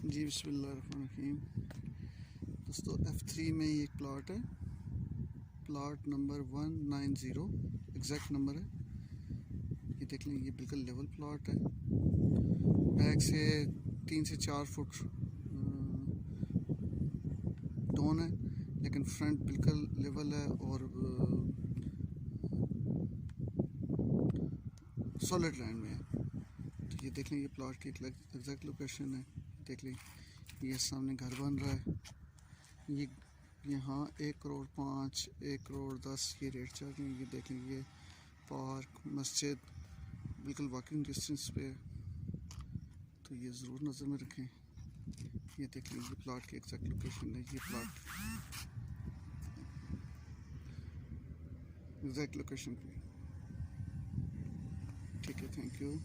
जी बिस्मिल्लाहिर्रहमानिर्रहीम। दोस्तों F3 में ये एक प्लॉट है, प्लॉट नंबर 190 एग्जैक्ट नंबर है। ये देख लें, ये बिल्कुल लेवल प्लॉट है। बैक से 3 से 4 फुट डाउन है, लेकिन फ्रंट बिल्कुल लेवल है और सॉलिड लैंड में है। तो ये देख लें, ये प्लॉट की एग्जैक्ट लोकेशन है। देख लें, ये सामने घर बन रहा है। ये यहाँ 1 करोड़ 5, 1 करोड़ 10 ये रेट चल रही है। ये देख लें, ये पार्क मस्जिद बिल्कुल वॉकिंग डिस्टेंस पे है, तो ये ज़रूर नज़र में रखें। ये देख लें, ये प्लॉट की एग्जैक्ट लोकेशन है। ये प्लॉट एग्जैक्ट लोकेशन पे, ठीक है। Thank you.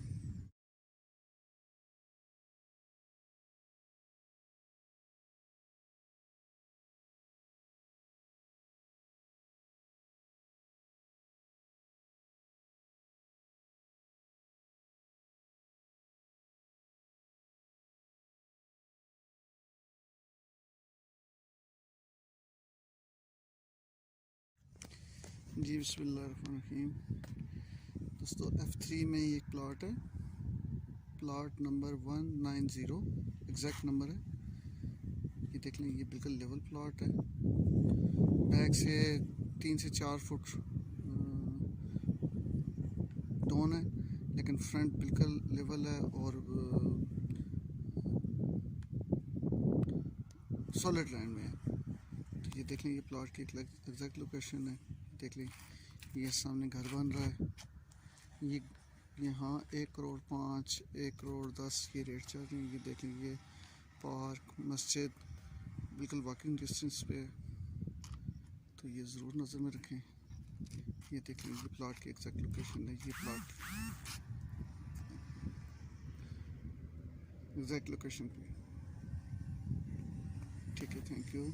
जी बिस्मिल्लाहिर्रहमानिर्रहीम। दोस्तों F3 में ये एक प्लॉट है, प्लॉट नंबर 190 एग्जैक्ट नंबर है। ये देख लें, ये बिल्कुल लेवल प्लॉट है। बैक से 3 से 4 फुट डाउन है, लेकिन फ्रंट बिल्कुल लेवल है और सॉलिड लैंड में है। तो ये देख लें, ये प्लॉट की एग्जैक्ट लोकेशन है। देख लें, ये सामने घर बन रहा है। ये यहाँ 1 करोड़ 5, 1 करोड़ 10 ये रेट चल रही है। ये देख लें, ये पार्क मस्जिद बिल्कुल वॉकिंग डिस्टेंस पे है, तो ये ज़रूर नज़र में रखें। ये देख लें, ये प्लॉट की एग्जैक्ट लोकेशन है। ये प्लॉट एग्जैक्ट लोकेशन पे, ठीक है। Thank you.